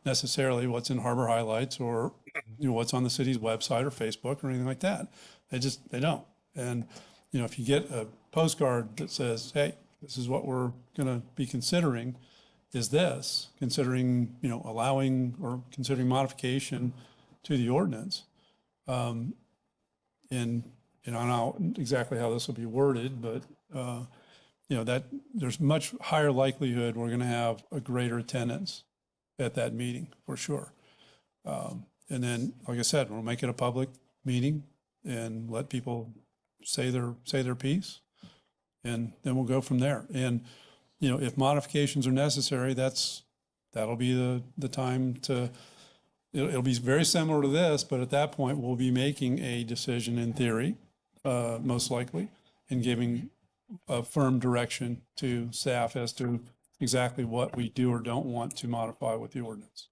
in Harbor Highlights or what's on the city's website or Facebook or anything like that. They don't. And, if you get a postcard that says, hey, this is what we're going to be considering, considering allowing or considering modification to the ordinance. And I don't know exactly how this will be worded, but, that there's much higher likelihood we're going to have a greater attendance at that meeting for sure. And then, like I said, we'll make it a public meeting and let people say their piece, and then we'll go from there. And, if modifications are necessary, that'll be the time to, it'll be very similar to this, but at that point, we'll be making a decision in theory, most likely, and giving a firm direction to staff as to exactly what we do or don't want to modify with the ordinance.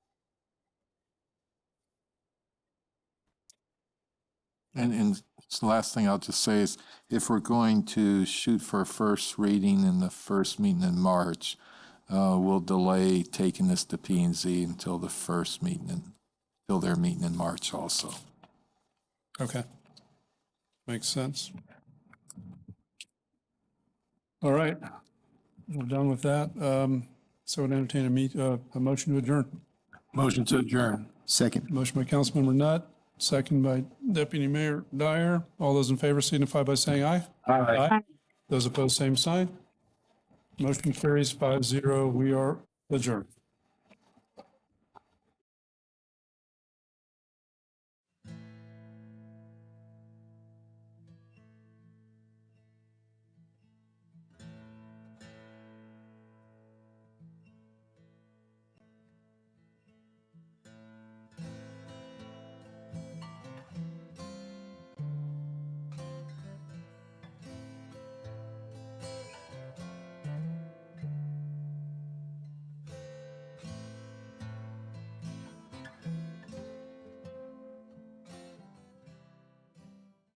And the last thing I'll just say is, if we're going to shoot for a first reading in the first meeting in March, we'll delay taking this to P&Z until the first meeting, until their meeting in March also. Okay. Makes sense. All right. We're done with that. So I'd entertain a motion to adjourn. Motion to adjourn. Second. Motion by Councilmember Nutt, second by Deputy Mayor Dyer. All those in favor signify by saying aye. Aye. Those opposed, same sign. Motion carries 5-0. We are adjourned.